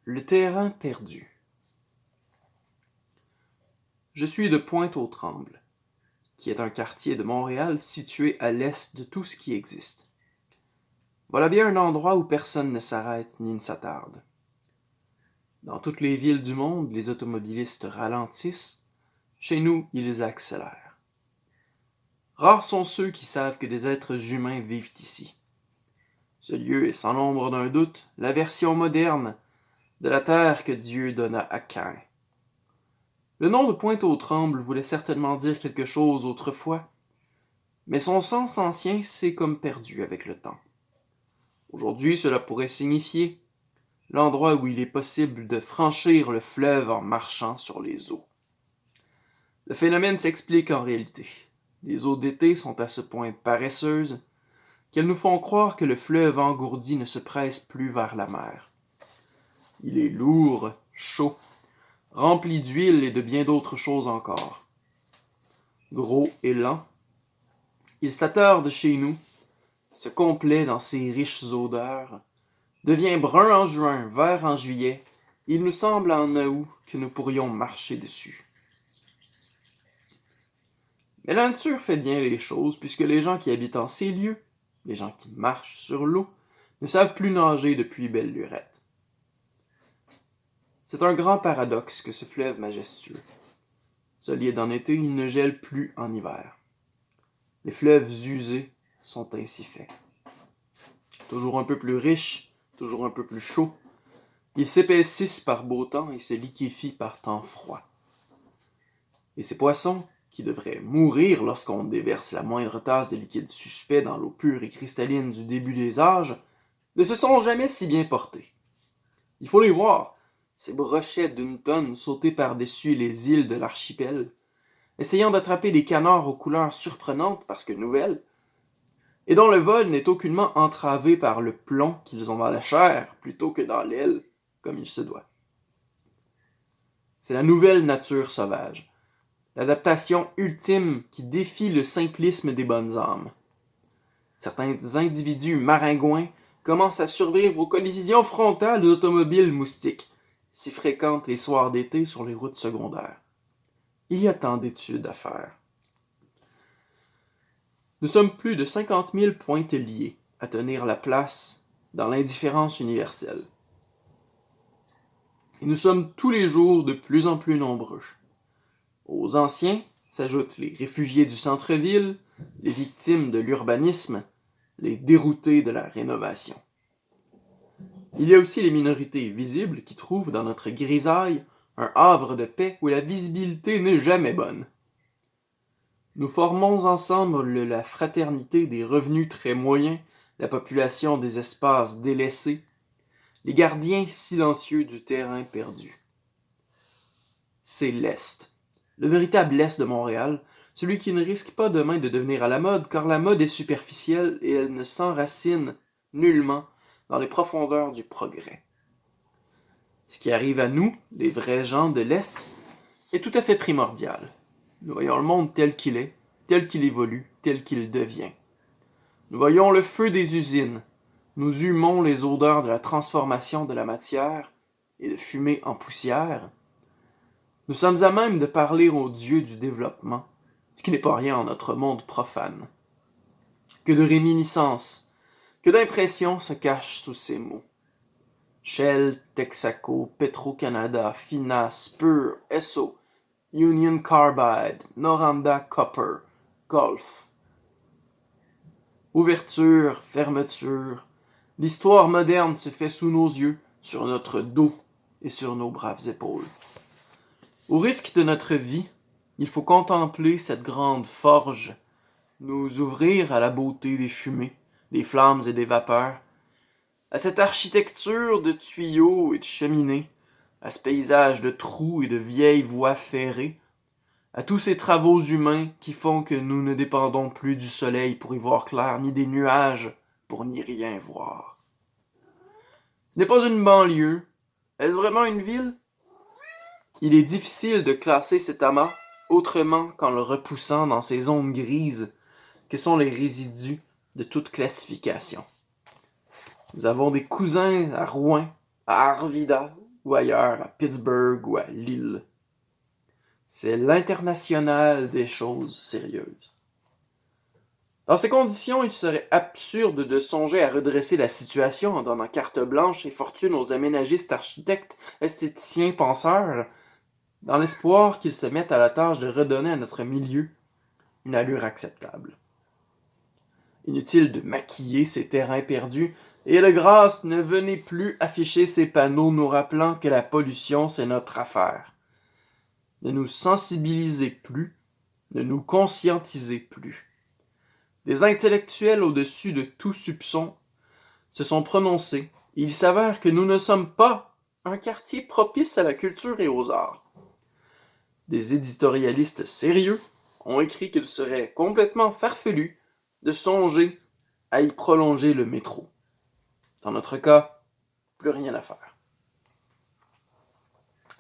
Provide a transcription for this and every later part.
Le terrain perdu. Je suis de Pointe-aux-Trembles, qui est un quartier de Montréal situé à l'est de tout ce qui existe. Voilà bien un endroit où personne ne s'arrête ni ne s'attarde. Dans toutes les villes du monde, les automobilistes ralentissent. Chez nous, ils accélèrent. Rares sont ceux qui savent que des êtres humains vivent ici. Ce lieu est sans l'ombre d'un doute la version moderne de la terre que Dieu donna à Caïn. Le nom de Pointe-aux-Trembles voulait certainement dire quelque chose autrefois, mais son sens ancien s'est comme perdu avec le temps. Aujourd'hui, cela pourrait signifier l'endroit où il est possible de franchir le fleuve en marchant sur les eaux. Le phénomène s'explique en réalité. Les eaux d'été sont à ce point paresseuses qu'elles nous font croire que le fleuve engourdi ne se presse plus vers la mer. Il est lourd, chaud, rempli d'huile et de bien d'autres choses encore. Gros et lent, il s'attarde chez nous, se complaît dans ses riches odeurs, devient brun en juin, vert en juillet, et il nous semble en août que nous pourrions marcher dessus. Mais la nature fait bien les choses, puisque les gens qui habitent en ces lieux, les gens qui marchent sur l'eau, ne savent plus nager depuis belle lurette. C'est un grand paradoxe que ce fleuve majestueux. Solide en été, il ne gèle plus en hiver. Les fleuves usés sont ainsi faits. Toujours un peu plus riches, toujours un peu plus chauds, ils s'épaississent par beau temps et se liquéfient par temps froid. Et ces poissons, qui devraient mourir lorsqu'on déverse la moindre tasse de liquide suspect dans l'eau pure et cristalline du début des âges, ne se sont jamais si bien portés. Il faut les voir, ces brochettes d'une tonne sautées par-dessus les îles de l'archipel, essayant d'attraper des canards aux couleurs surprenantes parce que nouvelles, et dont le vol n'est aucunement entravé par le plomb qu'ils ont dans la chair plutôt que dans l'aile, comme il se doit. C'est la nouvelle nature sauvage, l'adaptation ultime qui défie le simplisme des bonnes âmes. Certains individus maringouins commencent à survivre aux collisions frontales d'automobiles moustiques, si fréquentes les soirs d'été sur les routes secondaires. Il y a tant d'études à faire. Nous sommes plus de 50 000 pointeliers à tenir la place dans l'indifférence universelle. Et nous sommes tous les jours de plus en plus nombreux. Aux anciens s'ajoutent les réfugiés du centre-ville, les victimes de l'urbanisme, les déroutés de la rénovation. Il y a aussi les minorités visibles qui trouvent dans notre grisaille un havre de paix où la visibilité n'est jamais bonne. Nous formons ensemble la fraternité des revenus très moyens, la population des espaces délaissés, les gardiens silencieux du terrain perdu. C'est l'Est, le véritable Est de Montréal, celui qui ne risque pas demain de devenir à la mode, car la mode est superficielle et elle ne s'enracine nullement dans les profondeurs du progrès. Ce qui arrive à nous, les vrais gens de l'Est, est tout à fait primordial. Nous voyons le monde tel qu'il est, tel qu'il évolue, tel qu'il devient. Nous voyons le feu des usines, nous humons les odeurs de la transformation de la matière et de fumer en poussière. Nous sommes à même de parler au Dieu du développement, ce qui n'est pas rien en notre monde profane. Que de réminiscences, que d'impressions se cachent sous ces mots. Shell, Texaco, Petro-Canada, Fina, Spur, Esso, Union Carbide, Noranda Copper, Gulf. Ouverture, fermeture, l'histoire moderne se fait sous nos yeux, sur notre dos et sur nos braves épaules. Au risque de notre vie, il faut contempler cette grande forge, nous ouvrir à la beauté des fumées, des flammes et des vapeurs, à cette architecture de tuyaux et de cheminées, à ce paysage de trous et de vieilles voies ferrées, à tous ces travaux humains qui font que nous ne dépendons plus du soleil pour y voir clair, ni des nuages pour n'y rien voir. Ce n'est pas une banlieue. Est-ce vraiment une ville? Il est difficile de classer cet amas autrement qu'en le repoussant dans ces zones grises que sont les résidus de toute classification. Nous avons des cousins à Rouen, à Arvida, ou ailleurs, à Pittsburgh ou à Lille. C'est l'international des choses sérieuses. Dans ces conditions, il serait absurde de songer à redresser la situation en donnant carte blanche et fortune aux aménagistes, architectes, esthéticiens, penseurs, dans l'espoir qu'ils se mettent à la tâche de redonner à notre milieu une allure acceptable. Inutile de maquiller ces terrains perdus, et de grâce, ne venez plus afficher ces panneaux nous rappelant que la pollution, c'est notre affaire. Ne nous sensibilisez plus, ne nous conscientisez plus. Des intellectuels au-dessus de tout soupçon se sont prononcés, et il s'avère que nous ne sommes pas un quartier propice à la culture et aux arts. Des éditorialistes sérieux ont écrit qu'il serait complètement farfelu de songer à y prolonger le métro. Dans notre cas, plus rien à faire.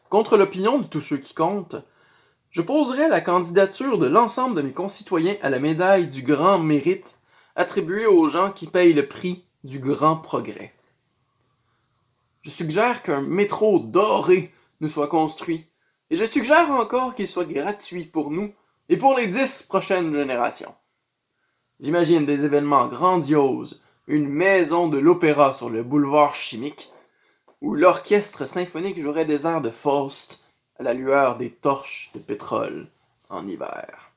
Contre l'opinion de tous ceux qui comptent, je poserai la candidature de l'ensemble de mes concitoyens à la médaille du grand mérite attribuée aux gens qui payent le prix du grand progrès. Je suggère qu'un métro doré nous soit construit, et je suggère encore qu'il soit gratuit pour nous et pour les 10 prochaines générations. J'imagine des événements grandioses, une maison de l'opéra sur le boulevard Chimique, où l'orchestre symphonique jouerait des airs de Faust à la lueur des torches de pétrole en hiver.